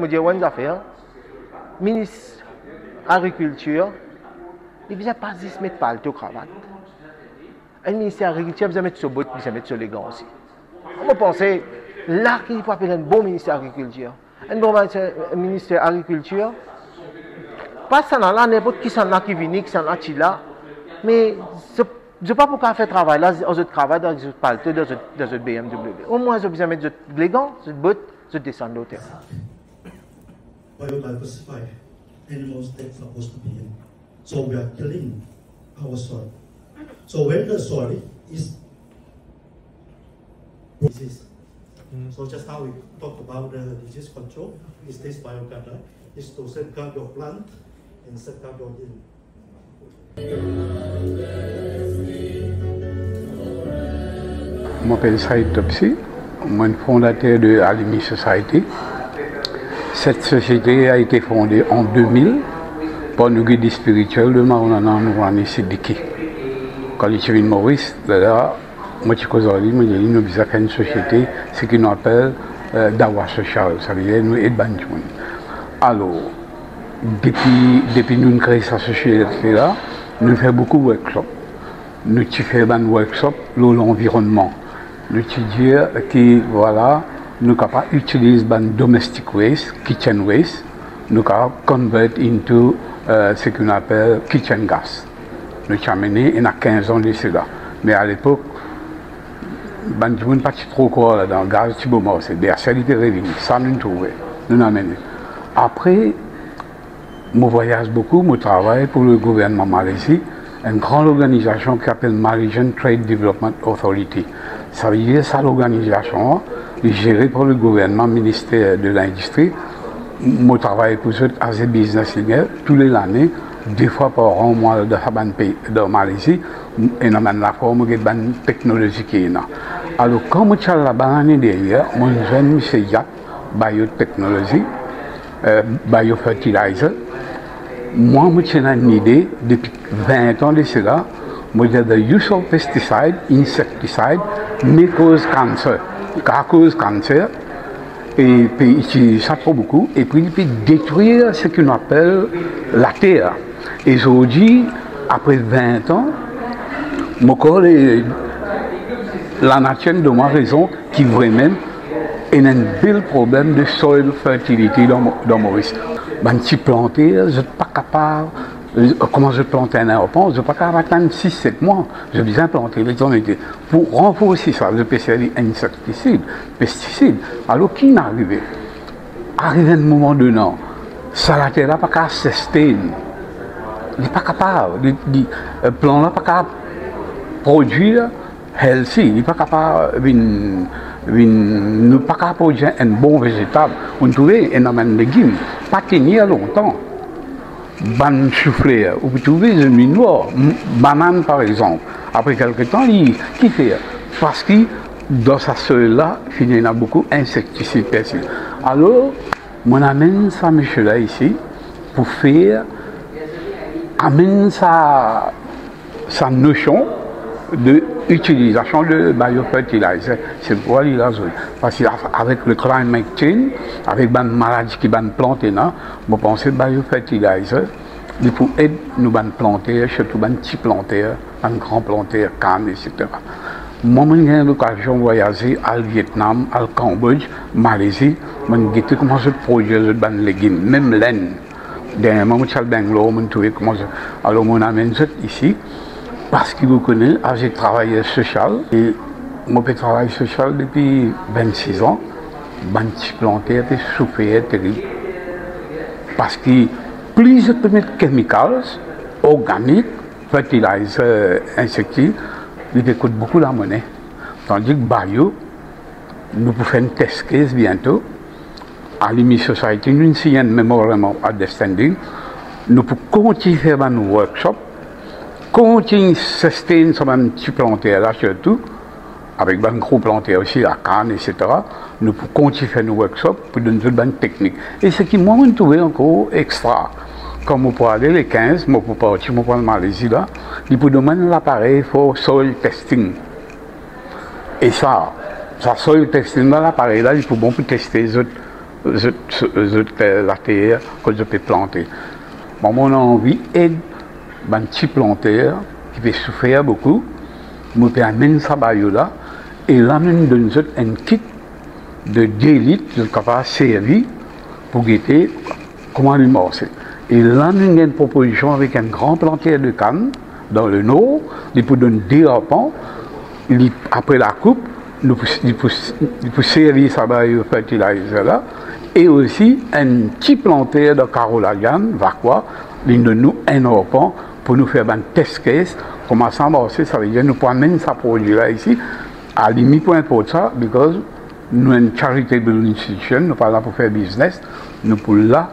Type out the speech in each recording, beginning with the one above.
Je dis une affaire, ministre agriculture, il ne pas 10 mètres par le cravate. Le ministère de l'agriculture, il mettre sur botte, il mettre sur les gants aussi. On pense là qu'il faut appeler un bon ministère de l'agriculture. Un bon ministère de l'agriculture, pas ça là, n'importe qui s'en a qui vient, qui s'en a qui là, mais je ne sais pas pourquoi faire travail là, on travaille dans une palte, dans une BMW. Au moins, je besoin mettre les gants, une botte, je descends de l'hôtel. Biodiversify animals that's supposed to be in. So we are killing our soil. So when the soil is disease, so just how we talk about the disease control, is this biogarden, is to safeguard your plant and safeguard your yield. Je m'appelle Saïd Topsi, je suis fondateur de Alimi Society. Cette société a été fondée en 2000 par le guide spirituel de Marounana Nourani Sidiki. Quand il est Maurice, là, moi je suis nous avons une société, ce qu'on appelle Dawa Social, ça veut dire nous aidons. Alors, depuis nous créons cette société-là, nous faisons beaucoup de workshops. Nous faisons des workshops sur l'environnement. Nous disons que voilà, nous sommes capables d'utiliser des domestic waste, kitchen waste, nous sommes capables de convertir into ce qu'on appelle kitchen gas. Nous sommes amenés, il y a 15 ans de cela. Mais à l'époque, nous ne pas trop quoi dans le gaz, c'est des salités réunies, ça nous trouvons, nous l'avons amené. Après, je voyage beaucoup, je travaille pour le gouvernement malaisie, une grande organisation qui s'appelle Malaysian Trade Development Authority. Ça veut dire que l'organisation est gérée par le gouvernement, ministère de l'Industrie. Je travaille pour eux as a business leader tous les années, 2 fois par an, moi, de Malaisie, et dans la forme de la technologie qui est là. Alors, quand je suis là-bas, derrière, mon jeune monsieur Yap, biotechnologie, biofertilizer, moi, j'ai une idée, depuis 20 ans de cela, moi, j'ai the use of pesticide, insecticide, may cause cancer. Cause cancer, et puis ça trop beaucoup, et puis il peut détruire ce qu'on appelle la terre. Et aujourd'hui, après 20 ans, mon corps, la nature de ma raison, qui vraiment est un bel problème de soil fertility dans Maurice. Ben, si planter, je ne suis pas capable. Comment je plante un arpent, je ne suis pas capable d'attendre 6-7 mois. Je viens planter les tonalités. Pour renforcer ça, je spécialise insecticides, pesticides. Alors, qui n'est arrivé? Arrivé à un moment donné, ça la terre n'a pas qu'à sustain. Il n'est pas capable. Le plant n'a pas qu'à produire healthy. Il n'est pas capable de pas capable produire un bon végétable. On trouve un légume, pas tenir longtemps. Ban soufflé, ou vous trouvez une mine noire, banane par exemple. Après quelques temps, qui fait? Parce que dans sa sol-là, il y a beaucoup d'insecticides. Alors, on amène ça, monsieur-là, ici, pour faire, amène sa notion d'utilisation de biofertilizer. C'est pourquoi il a besoin. Parce qu'avec le climate change, avec les maladies qui vont planter, je pense que biofertilizer, il faut aider nous à planter, surtout les petits planteurs, les grands planteurs, cannes, etc. Moi, j'ai eu l'occasion de voyager au Vietnam, au Cambodge, Malaisie. J'ai vu comment je produis des légumes, même laine. Dernièrement, je suis allé à Bangalore, je trouvé comment je... Alors, on amène ça ici. Parce que vous connaissez, j'ai travaillé social et moi j'ai travaillé social depuis 26 ans. Les planter et souffrir terrible. Parce que plus je peux mettre chemicals, organiques, fertilisers, insecticides, il coûte beaucoup la monnaie. Tandis que bio, nous pouvons faire une test case bientôt. À l'Imi Society, nous avons un memorandum of understanding. Nous pouvons continuer à faire un workshop. Continue à sustain sur un petit planter là surtout, avec un gros planter aussi à Cannes, etc. Nous pouvons continuer à faire nos workshops pour donner une bonne technique. Et ce qui m'a trouvé encore extra, comme on peut aller les 15, on peut partir, on peut aller en Malaisie là, il peut demander l'appareil pour soil testing. Et ça soil testing là, l'appareil là, il faut bon pour tester les autres la terre que je peux planter. Bon, mon envie aide un petit planteur qui peut souffrir beaucoup, me permet ça là, et là même donne un kit de 10 litres capable de servir pour guetter comment lui marcher. Et là, nous avons une proposition avec un grand plantier de canne dans le nord, il peut donner 10 arpents, après la coupe, il peut servir ça au fertilizer là, et aussi un petit plantier de Carolinian, Vaqua, il donne nous un arpent pour nous faire un test case, comment ça marche, ça veut dire nous pouvons même ça produit là ici, à la limite pour importer ça, parce que nous sommes une charitable institution, nous ne sommes pas là pour faire business, nous pouvons là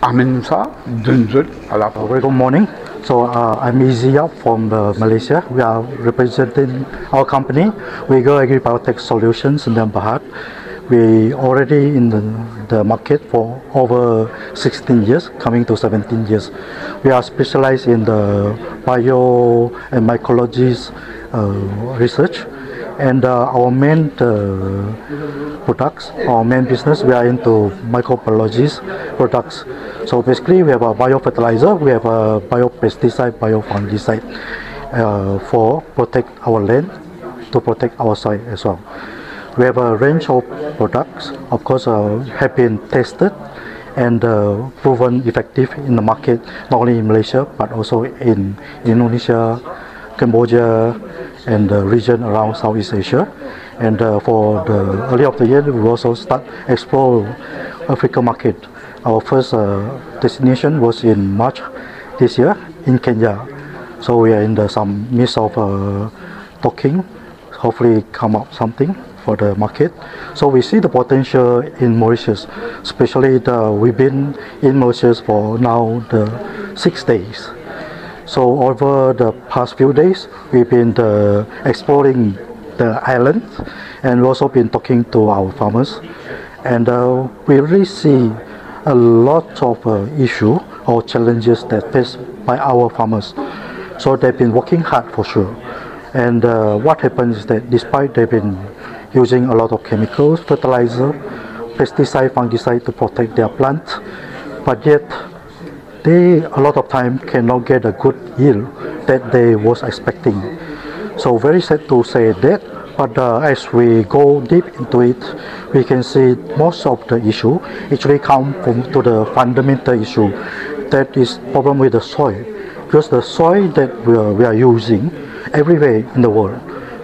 amener ça d'une autre à la Very good morning. So I'm Izia from Malaysia. We are representing our company, Uyghur Agri-Biotech Solutions in Bahad. We already in the market for over 16 years, coming to 17 years. We are specialized in the bio and mycology research. And our main products, our main business, we are into microbiology products. So basically we have a biofertilizer, we have a biopesticide, biofungicide for protect our land, to protect our soil as well. We have a range of products, of course have been tested and proven effective in the market, not only in Malaysia but also in Indonesia, Cambodia, and the region around Southeast Asia. And for the early of the year, we also start explore African market. Our first destination was in March this year in Kenya. So we are in some midst of talking, hopefully come up something for the market. So we see the potential in Mauritius, especially we've been in Mauritius for now the 6 days. So over the past few days, we've been exploring the island, and we've also been talking to our farmers. And we really see a lot of issues or challenges that faced by our farmers. So they've been working hard for sure. And what happens is that despite they've been using a lot of chemicals, fertilizer, pesticide, fungicide to protect their plants, but yet they a lot of time cannot get a good yield that they was expecting. So very sad to say that, but as we go deep into it, we can see most of the issue actually come from to the fundamental issue, that is problem with the soil, because the soil that we are using everywhere in the world,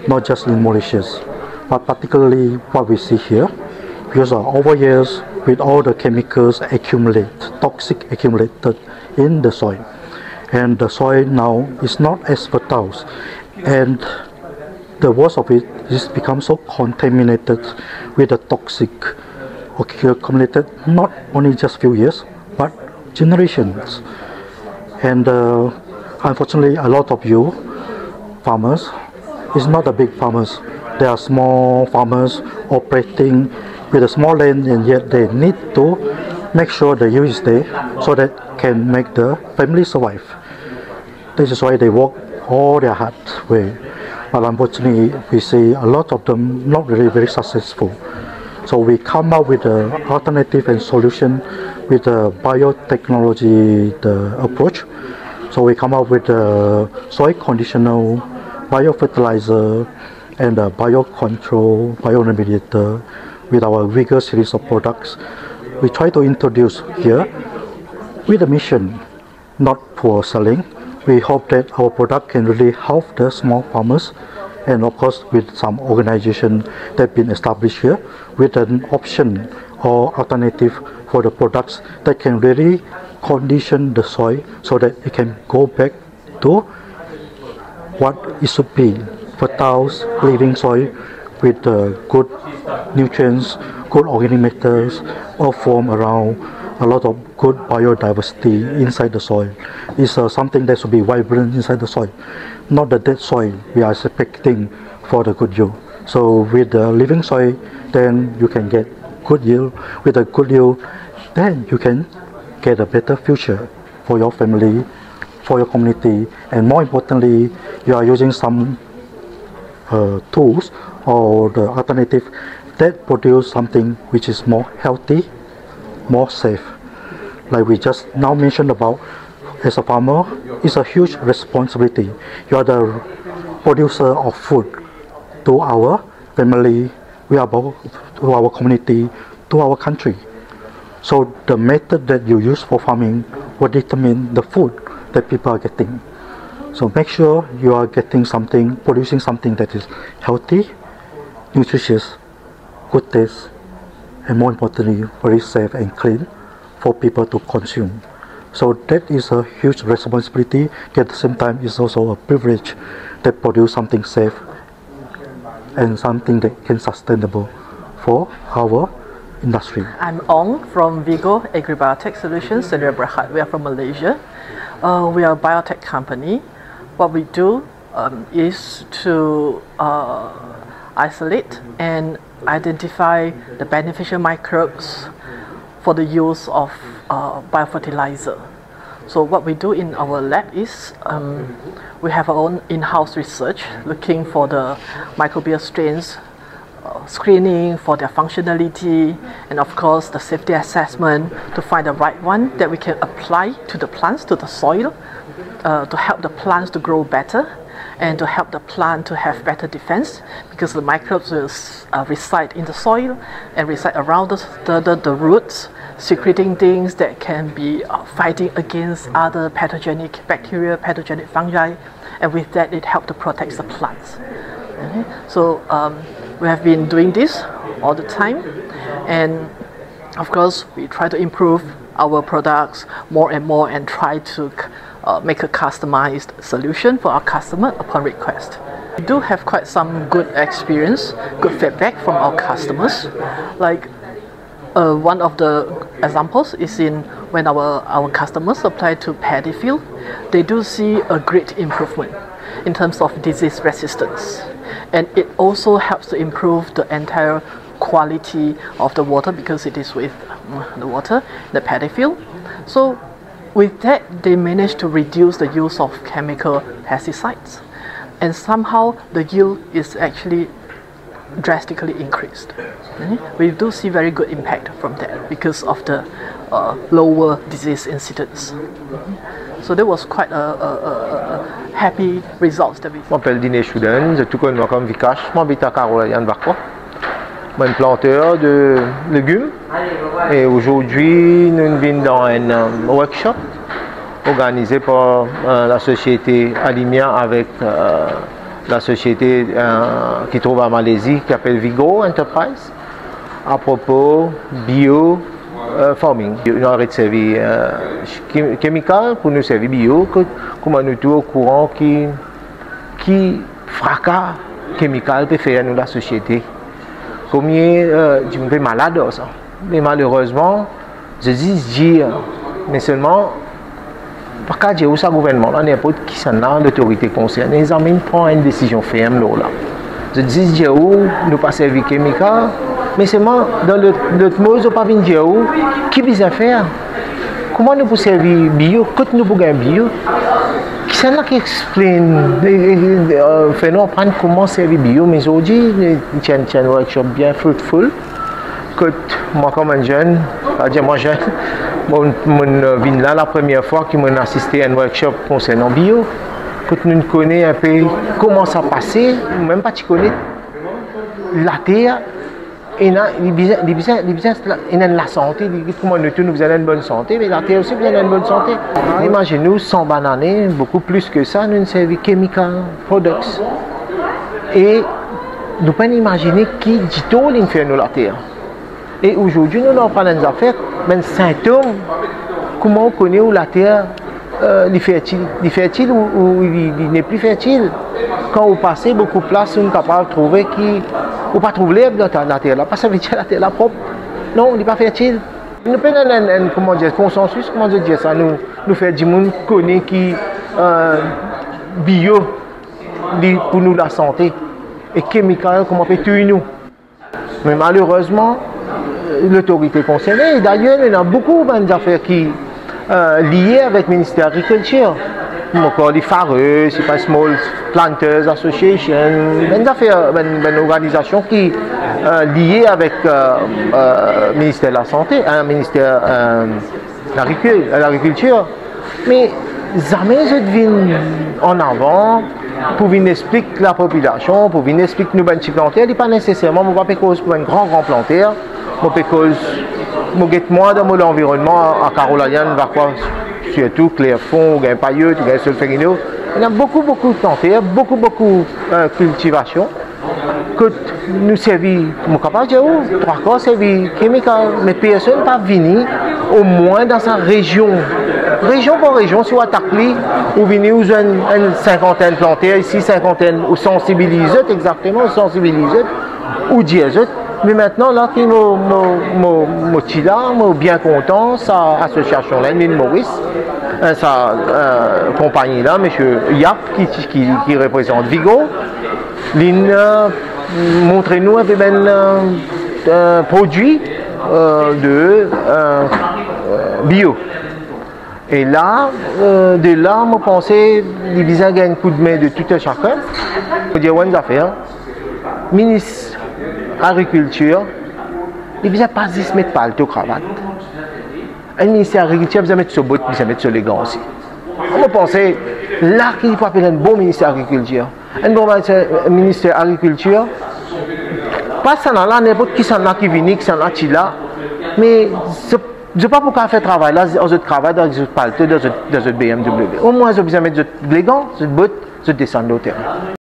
not just in Mauritius, but particularly what we see here, because over years with all the chemicals toxic accumulated in the soil, and the soil now is not as fertile, and the worst of it is become so contaminated with the toxic accumulated not only just few years but generations. And unfortunately a lot of you farmers is not the big farmers, they are small farmers operating with a small land, and yet they need to make sure the yield is there so that can make the family survive. This is why they work all their hard way. But unfortunately, we see a lot of them not really very successful. So we come up with an alternative and solution with the biotechnology approach. So we come up with a soil conditional, biofertilizer, and a biocontrol, bioremediator with our Vigor series of products. We try to introduce here with a mission, not for selling. We hope that our product can really help the small farmers, and of course with some organization that have been established here with an option or alternative for the products that can really condition the soil so that it can go back to what it should be, fertile living soil with good nutrients, good organic matters, all form around a lot of good biodiversity inside the soil. It's something that should be vibrant inside the soil, not the dead soil we are expecting for the good yield. So with the living soil, then you can get good yield. With a good yield, then you can get a better future for your family, for your community, and more importantly, you are using some tools or the alternative that produce something which is more healthy more safe. Like we just now mentioned about, as a farmer, it's a huge responsibility. You are the producer of food to our family, to our community, to our country. So the method that you use for farming will determine the food that people are getting. So make sure you are getting something, producing something that is healthy, nutritious, good taste, and more importantly, very safe and clean for people to consume. So that is a huge responsibility. At the same time, it's also a privilege that produce something safe and something that can sustainable for our industry. I'm Ong from Vigo Agribiotech Solutions, Sdn Bhd. We are from Malaysia. We are a biotech company. What we do is to isolate and identify the beneficial microbes for the use of biofertilizer. So what we do in our lab is we have our own in-house research looking for the microbial strains, screening for their functionality, and of course the safety assessment to find the right one that we can apply to the plants, to the soil, to help the plants to grow better and to help the plant to have better defense, because the microbes will reside in the soil and reside around the roots, secreting things that can be fighting against other pathogenic bacteria, pathogenic fungi, and with that it helps to protect the plants. Okay? So we have been doing this all the time, and of course we try to improve our products more and more and try to make a customized solution for our customer upon request. We do have quite some good experience, good feedback from our customers. Like one of the examples is in when our customers apply to paddy field, they do see a great improvement in terms of disease resistance. And it also helps to improve the entire quality of the water because it is with the water, the paddy field. So with that, they managed to reduce the use of chemical pesticides, and somehow the yield is actually drastically increased. We do see very good impact from that because of the lower disease incidence. So that was quite a happy results that we. Je m'appelle Dinesh Chouden, je tout connu comme Vikash, je m'habite à Carolina Barco. Je suis un planteur de légumes et aujourd'hui nous venons dans un workshop organisé par la société Alimia avec la société qui trouve à Malaisie qui s'appelle Vigo Enterprise à propos bio farming. Nous avons servi chimical pour nous servir bio, comment nous sommes au courant qui fracas chimical peut faire nous la société. Combien je me fais malade ça. Mais malheureusement, je dis dire, mais seulement par cas de ça gouvernement là n'importe qui s'en a l'autorité concernée, ils amènent prendre une décision ferme là. Je dis dire nous pas servir chimical, mais seulement dans notre mot, pas venir dire qui besoin faire. Comment nous pouvons servir bio, quand nous pouvons gagner bio. C'est là qui explique, fait nous apprendre comment servir bio, mais aujourd'hui, c'est un workshop bien fruitful. Que moi, comme un jeune, moi jeune, je viens là la première fois que j'ai assisté à un workshop concernant bio. Que nous connaissons un peu comment ça passait, même pas tu connais la terre. Il a la santé, comment nous tous nous avons une bonne santé, mais la terre aussi vous avez une bonne santé. Imaginez-nous, sans bananes, beaucoup plus que ça, nous servons chemical products. Et nous pouvons imaginer qui dit tout l'infernal la terre. Et aujourd'hui, nous n'avons pas des affaires, mais des symptômes, comment on connaît où la terre est fertile ou il n'est plus fertile. Quand vous passez beaucoup de place, on est capable de trouver qui. Ou pas trouver l'herbe dans la terre là, parce que ça veut dire la terre là propre. Non, il n'est pas fertile. Nous prenons un consensus, comment dire ça, nous faisons du monde connaît qui bio pour nous la santé et chimical comment peut tuer nous. Mais malheureusement, l'autorité concernée, d'ailleurs, il y a beaucoup d'affaires qui lié avec le ministère de l'Agriculture. Encore les fareux, c'est pas Small Planters Association, une organisation qui est liée avec le ministère de la Santé, le ministère de l'Agriculture. Mais jamais je viens en avant pour venir expliquer la population, pour venir expliquer nous petits plantaires. Il n'est pas nécessairement, je ne vais pas cause pour un grand plantaire, je vais cause, moi dans mon environnement à Caroline, surtout Clairefonds, ou Pailleux, ou Solferino. Il y a beaucoup de plantaires, beaucoup de cultivation. Que nous servons, je suis capable de dire, 3 quarts servis mais personne n'est pas venu, au moins dans sa région. Région par région, si on attaque, ou venir où une cinquantaine de plantaires, ici cinquantaine, ou sensibilisés, exactement, sensibilisés, ou diesel. Mais maintenant, là, qui suis bien content, sa association-là, Mine Maurice, sa compagnie-là, M. Yap, qui représente Vigo, montrez-nous un produit de bio. Et là, de là, je pensais qu'il y a un coup de main de tout un chacun. Je veux dire, une affaire. Ministre Agriculture, il ne pas se mettre palto cravate. Le ministère de l'Agriculture, il mettre sur botte, il mettre sur les gants aussi. Je pensais, là, qu'il faut appeler un bon ministère de l'Agriculture. Un bon ministre de l'Agriculture, pas ça là, n'importe qui s'en a qui vient, qui s'en a qui là, mais je ne sais pas pourquoi faire travail là, je travaille dans un palto, dans un BMW. Au moins, je besoin de mettre les gants, je botte, je descends au terrain.